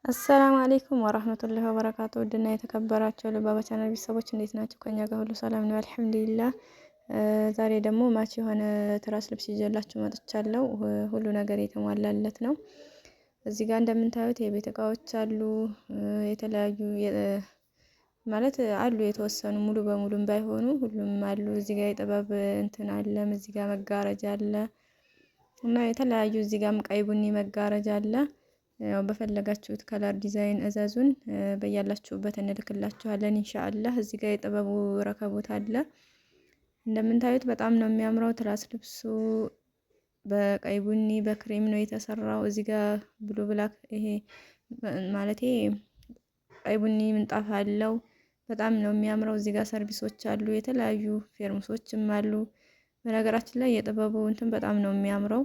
አሰላሙ አለይኩም ወራህመቱላሂ ወበረካቱ። ውድና የተከበራችሁ ልባባ ቻናል ቤተሰቦች እንዴት ናቸው? ከኛ ጋር ሁሉ ሰላም ነው አልሐምዱሊላህ። ዛሬ ደግሞ ማች የሆነ ትራስ ልብስ ይዤላችሁ መጥቻለሁ። ሁሉ ነገር የተሟላለት ነው። እዚህ ጋር እንደምታዩት የቤት እቃዎች አሉ። የተለያዩ ማለት አሉ የተወሰኑ ሙሉ በሙሉም ባይሆኑ ሁሉም አሉ። እዚህ ጋር የጥበብ እንትን አለ። እዚህ ጋር መጋረጃ አለ እና የተለያዩ እዚህ ጋርም ቀይ ቡኒ መጋረጃ አለ። ያው በፈለጋችሁት ከለር ዲዛይን እዘዙን፣ በያላችሁበት እንልክላችኋለን ኢንሻአላህ። እዚህ ጋር የጥበቡ ረከቦት አለ። እንደምታዩት በጣም ነው የሚያምረው። ትራስ ልብሱ በቀይ ቡኒ በክሬም ነው የተሰራው። እዚህ ጋር ብሉ ብላክ ይሄ ማለቴ ቀይ ቡኒ ምንጣፍ አለው። በጣም ነው የሚያምረው። እዚህ ጋር ሰርቪሶች አሉ። የተለያዩ ፌርሙሶችም አሉ። በነገራችን ላይ የጥበቡ እንትን በጣም ነው የሚያምረው።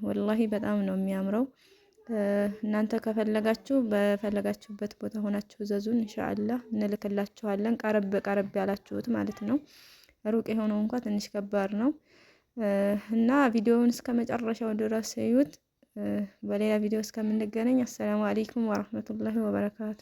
ወላሂ በጣም ነው የሚያምረው። እናንተ ከፈለጋችሁ በፈለጋችሁበት ቦታ ሆናችሁ ዘዙን ኢንሻአላህ እንልክላችኋለን። ቀረብ ያላችሁት ማለት ነው። ሩቅ የሆነው እንኳን ትንሽ ከባድ ነው እና ቪዲዮውን እስከመጨረሻው ድረስ እዩት። በሌላ ቪዲዮ እስከምንገናኝ አሰላሙ አለይኩም ወራህመቱላሂ ወበረካቱ።